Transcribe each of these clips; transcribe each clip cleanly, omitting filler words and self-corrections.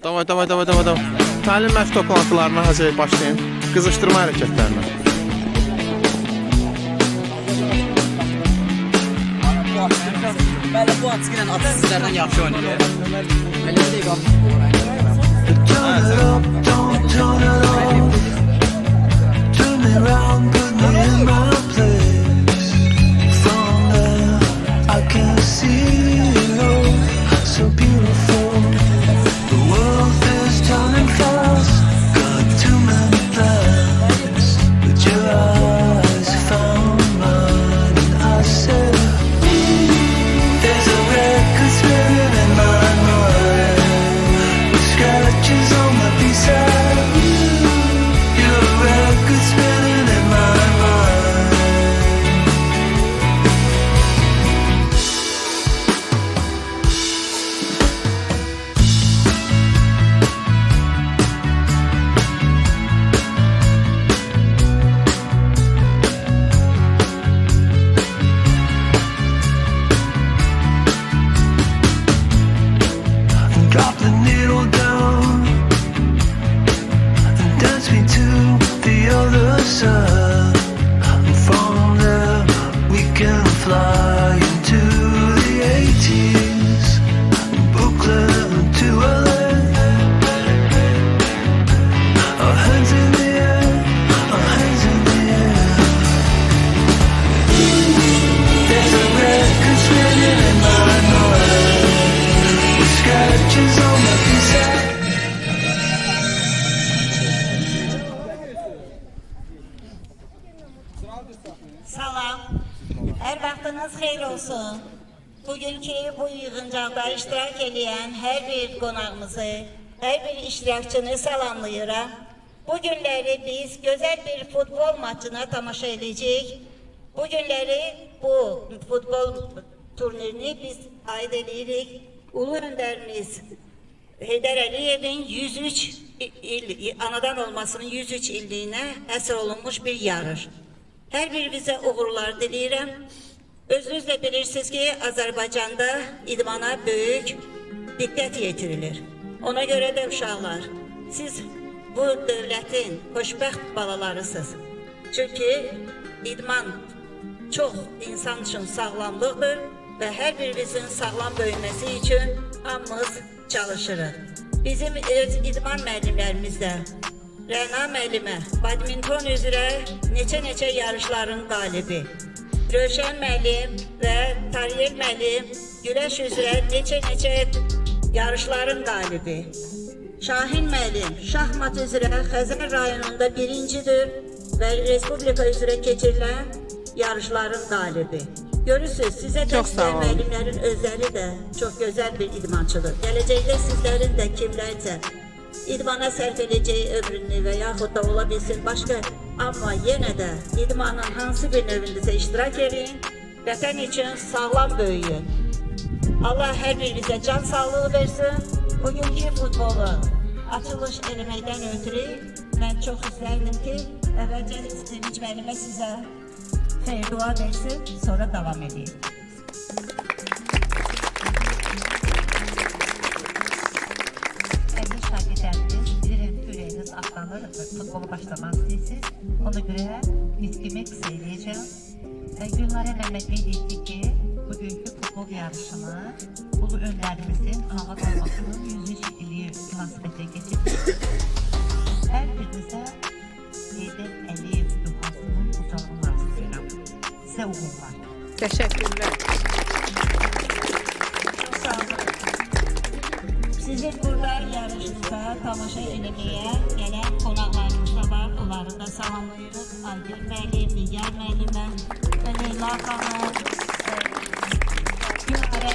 Davay, davay, davay, davay, davay. Təlim məşq toplantılarına hazır başlayın. Qızışdırma hərəkətlərinə. Bəli, bu açıqla atı sizlərdən yaxşı oynayır. Belə deyək abi. Turn me around, put me in my place. From there, I can see it all, so beautiful. The world is turning fast, got too many plans, but your eyes found mine, and I said, there's a record spinning in my mind, with scratches on my B-side. You're a record spinning in my mind. Drop the needle down and dance me to the other side. And from there we can fly into the 80s, Brooklyn to LA. Our hands in the air, our hands in the air. There's a record spinning in my mind, with scratches on my B-side. Salam, hər vaxtınız xeyir olsun. Bugünkü bu yığıncaqda iştirak edən hər bir qonağımızı, hər bir iştirakçını salamlayıram. Bu günləri biz gözəl bir futbol maçına tamaşa edəcəyik. Bu günləri bu futbol turnirini biz aid edirik. Ulu öndərimiz Heydər Əliyevin 103 anadan olmasının 103 illiyinə həsr olunmuş bir yarış. Hər birinizə uğurlar diləyirəm. Özünüz də bilirsiniz ki, Azərbaycanda idmana böyük diqqət yetirilir. Ona görə də uşaqlar, siz bu dövlətin xoşbəxt balalarısınız. Çünki idman çox insan üçün sağlamlıqdır və hər birimizin sağlam böyüməsi üçün hamımız çalışırıq. Bizim öz idman müəllimlərimiz də Rəna müəllimə, badminton üzrə neçə yarışların qalibi. Rövşən müəllim və Tariyel müəllim güləş üzrə neçə yarışların qalibi. Şahin müəllim şahmat üzrə Xəzər rayonunda birincidir və Respublika üzrə keçirilən yarışların qalibi. Görürsünüz, sizə dəstək müəllimlərin özləri də çox gözəl bir idmançıdır. Gələcəkdə sizlərin də kimlərcə idmana sərf edəcəyi ömrünü və yaxud da ola bilsin başqa, amma yenə də idmanın hansı bir növündəsə iştirak edin, vətən üçün sağlam böyüyün. Allah hər birinizə can sağlığı versin. Bugünkü futbolu açılış eləməkdən ötürü mən çox istərdim ki, əvvəlcə Sevinç müəllimə sizə xeyir dua versin, sonra davam edeyim. Futbolu başlamak istəyirsiz. Ona göre miskimi söyleyeceğim. Gülnare Mehmet Bey dedi ki, bugünkü futbol yarışını ulu önlerimizin anadan olmasının 103 ili münasibətinə geçirdik. Hər birinizə Heydər Əliyev duasının ucalığını arzulayıram. Sizə uğurlar. Teşekkürler. Çok sağ olun. Sizi burada yarışımıza tamaşa eləməyə gələn qonaqlarımız da var. Onları da salamlayırıq. Aygül müəllim, Nigar müəllimə, Leyla xanım, Gülnare,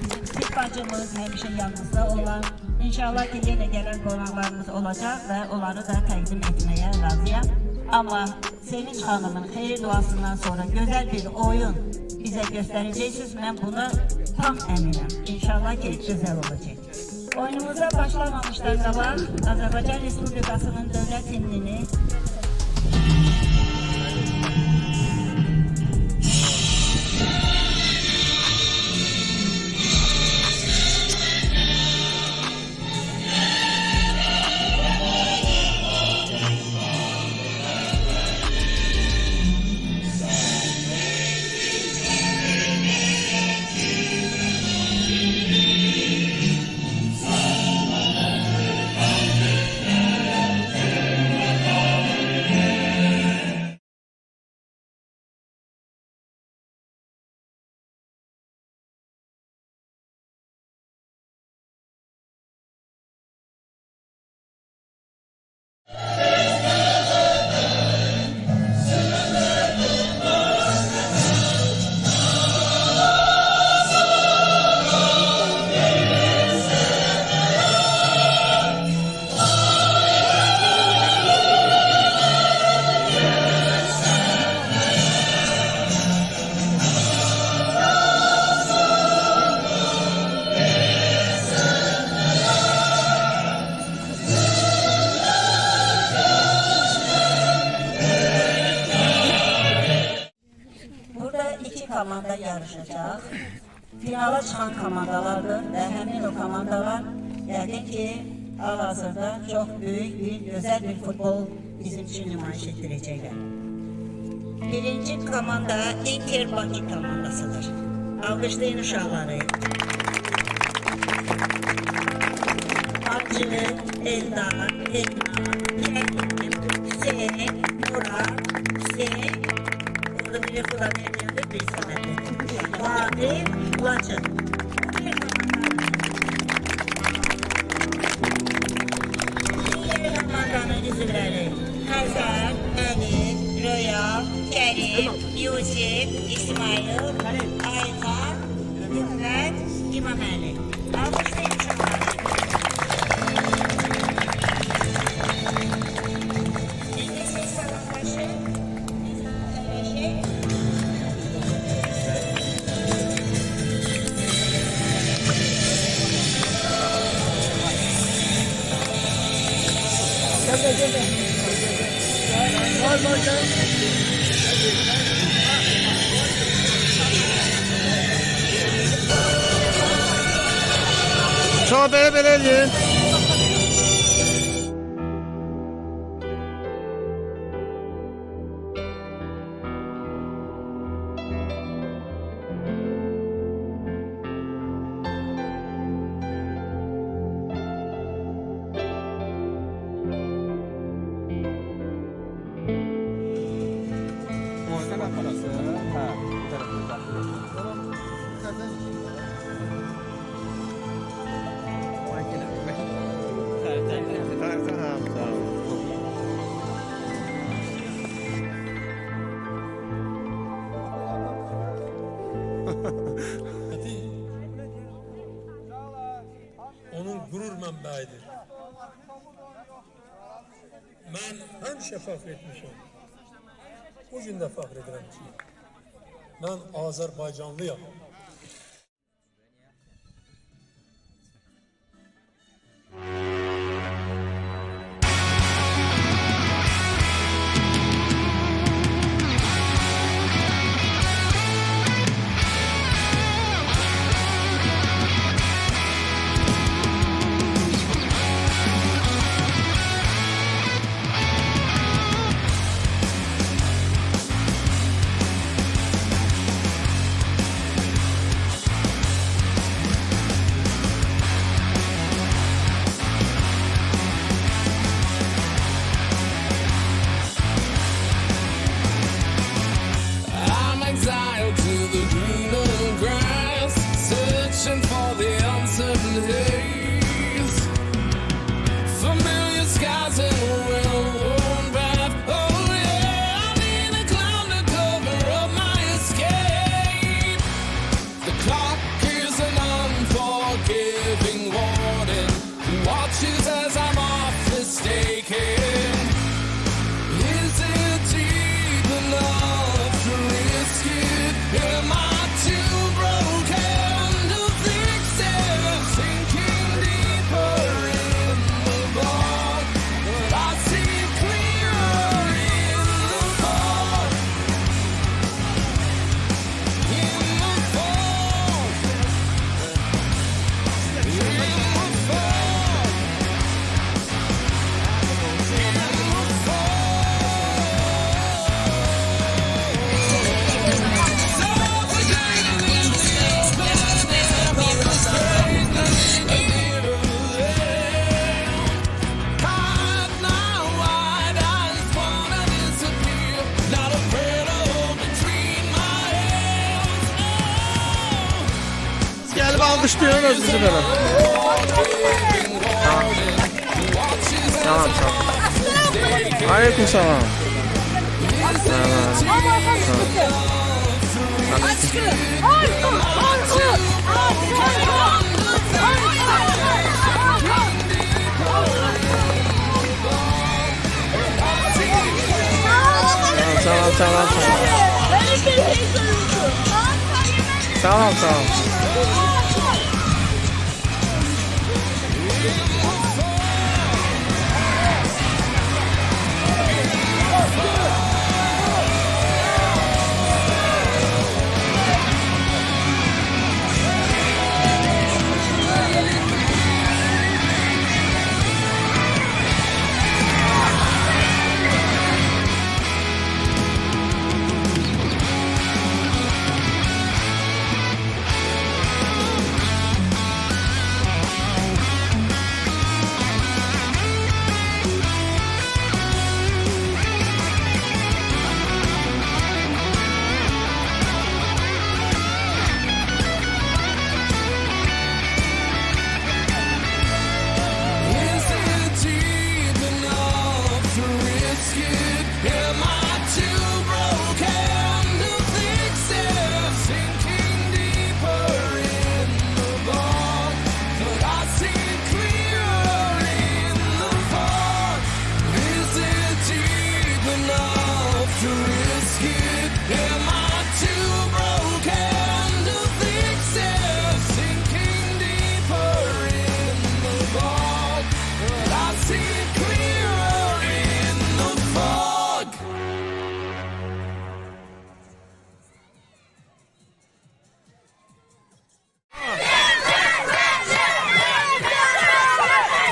bizim Sif bacımız həmişə yanımızda olan. İnşallah ki, yenə gələn qonaqlarımız olacaq və onları da təqdim etməyə razıyam. Amma Sevinç xanımın xeyir duasından sonra gözəl bir oyun bizə göstərəcəksiniz. Mən buna tam əminəm. İnşallah ki, gözəl olacaq. Oyunumuza başlamamışdan qabaq Azərbaycan Respublikasının dövlət himnini komanda yarışacaq. Finala çıxan komandalardır və həmin o komandalar yəqin ki, hal-hazırda çox böyük bir, gözəl bir futbol bizim üçün nümayiş etdirəcəklər. Birinci komanda Inter Bakı komandasıdır. Alqışlayın uşaqları. Acı, Eldar, Elman, Kərim, Hüseyin, Murat, Hüseyin, orada biri Xuda vermiyordur, bir səbəbdir. Vahid, Laçın. Diğer komandanın üzvləri Həzər, Əli, Röya, Kərim, Yusif, İsmail, Ayxan, Hümmət, İmaməli. Alqışlayın uşaqları. Sonra belə eləyin. Onun gurur mənbəyidir. Mən həmişə fəxr etmişəm. Bu gün də fəxr edirəm ki, mən Azərbaycanlıyam. Gəlib alqışlayın sizi belə. Tamam, tamam. Aleyküm salam. Tamam, tamam, tamam. Tamam, tamam.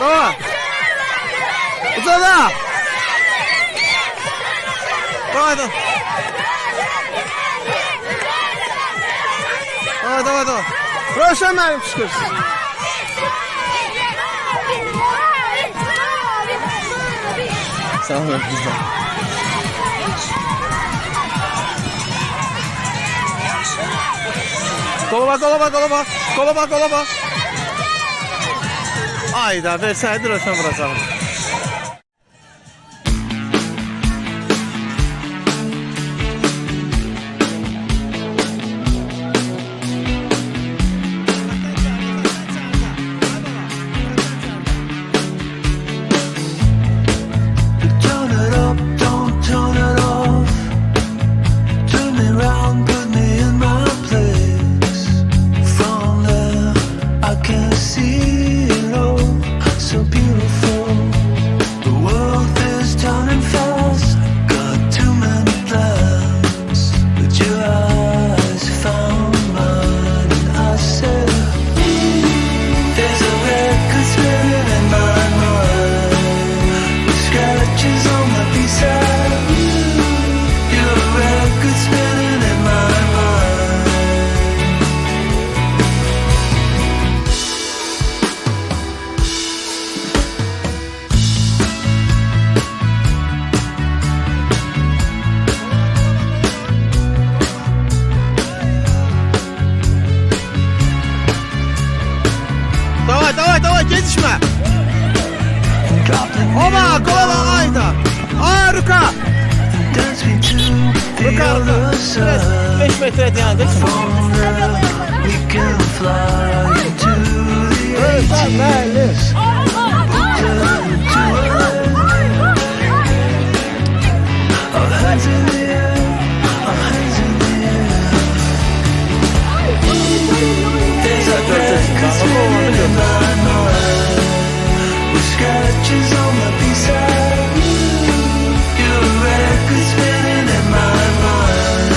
Давай. Uzadı. Давай, давай. Давай. Rövşən mənim çıxırsın. Sağ olun. Kolaba. Ayda versəydi Rövşən vuracağım. Turn it up, don't turn it off. Turn me round, put me in my place. From there, I can see it all, so beautiful. The world is turning fast. Got too many plans, but your eyes found mine, and I said, there's a record spinning in my mind. Scratches on my B-side. You're a record spinning in my mind. Давай, geçişmə. Dropping Oba, kolaba, ayda. Ay, ruka. dance me to the Ruka, other side. 5 metre dayandı. From there, we can fly into the ages. Turn to earth. Our hands in the air, our hands in the air. There's a record spinning in my mind, with scratches on my B-side. You're a record spinning in my mind.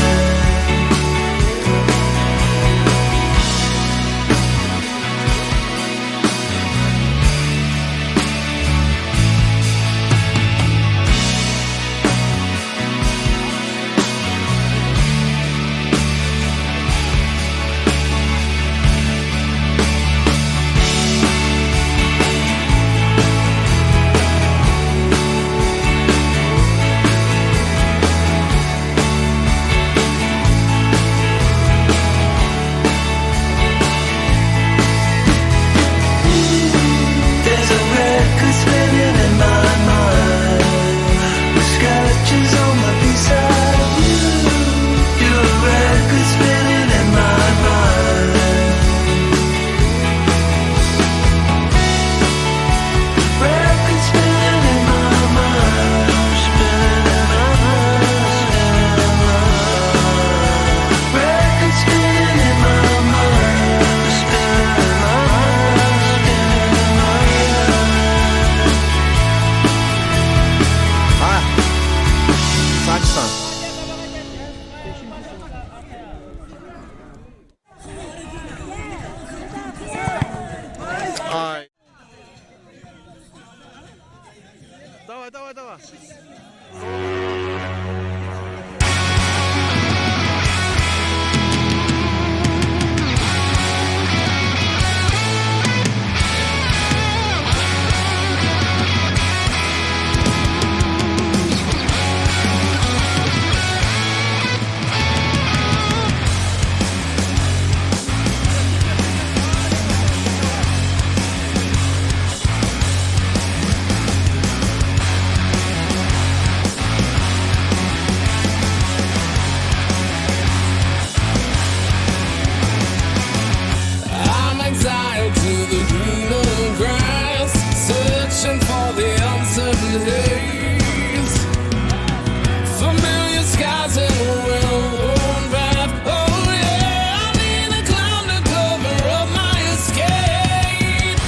There's a record spinning in my mind, with scratches on my B-side. You're a record spinning in my mind. Record spinning in my mind, spinning in my mind. Record spinning in my mind, spinning in my mind, spinning in my mind. Ha. Saçsan. Ay. Давай. I'm exiled to the greener grass, searching for the uncertain days. Familiar skies and a well-worn path. Oh yeah, I need a cloud to cover up my escape.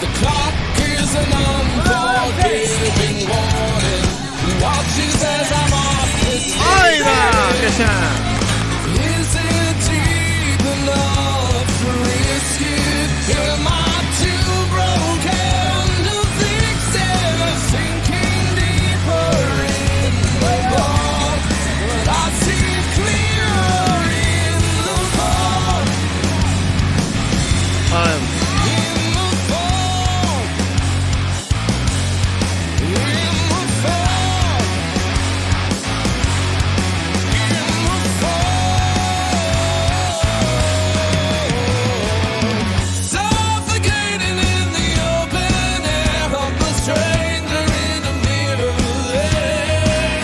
The clock is an unforgiving warning, watches as I'm off this Ayda, geçen. Is it deep enough to risk it? Am I too broken stranger in the middle of there.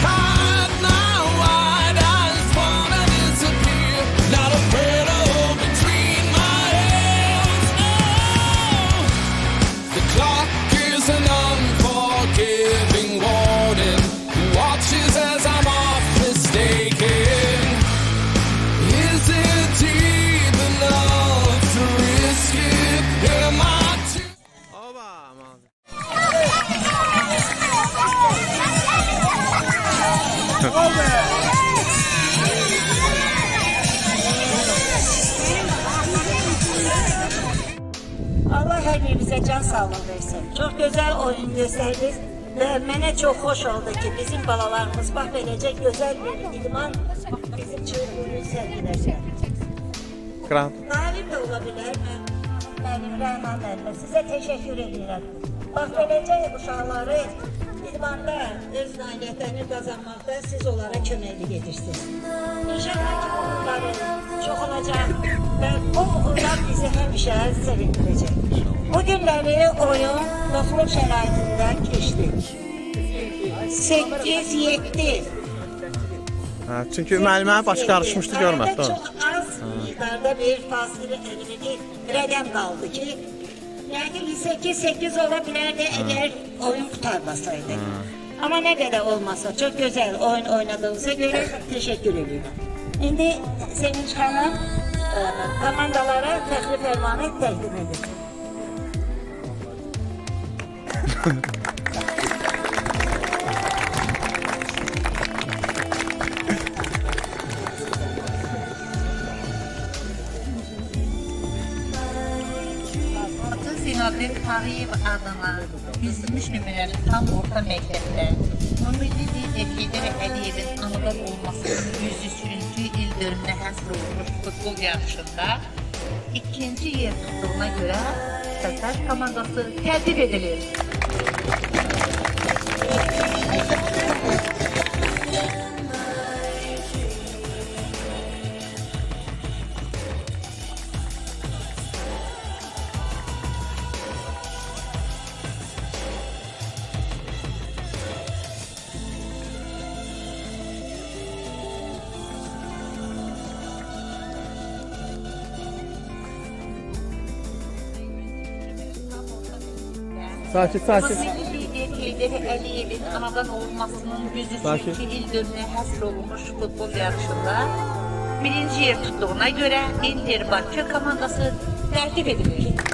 Hide my wide eyes wanna disappear. Not a hurdle between my hands. Oh, the clock is an unforgiving warden who watches as I'm off mistaken. Is it deep enough to risk it? Am I too Oba, aman. Allah hər birimizə can sağlığı versin. Çox gözəl oyun göstərdiniz və mənə çox xoş oldu ki, bizim balalarımız bax beləcə gözəl bir idman bizim çığırını sərgiləcək. Qrant. Qalib də ola bilər. Mənim Rəhman müəllimə sizə təşəkkür edirəm. Bax beləcə uşaqları idmanda öz nailiyyətlərini qazanmaqda siz onlara köməklik edirsiniz. İnşallah ki, bu uğurları çox olacaq və bu uğurlar bizi həmişə sevindirəcək. Bu günləri oyun dostluq şəraitindən keçdi. 8-7. Çünki müəllimə başı qarışmışdı, görmədi. Arada çox az miqdarda bir fasilə bir rəqəm qaldı ki, yəni 8-8 ola bilərdi əgər oyun qurtarmasaydı. Amma nə qədər olmasa çox gözəl oyun oynadığınıza görə təşəkkür edirəm. İndi Sevinç xanım komandalara fəxri fərmanı təqdim edir. Adı Zinabir Tağıyev adına 123 nömrəli tam orta məktəbdə Nurmilli lider Heydər Əliyevin anadan olmasının 103-cü il dönümünə həsr olunmuş futbol yarışında ikinci yer tutduğuna görə Səfər komandası təbrik edilir. Sakit, sakit. Milli lider Heydər Əliyevin anadan olmasının 103-cü il dönümünə həsr olunmuş futbol yarışında birinci yer tutduğuna görə İnter Bakı komandası tərtib edilir.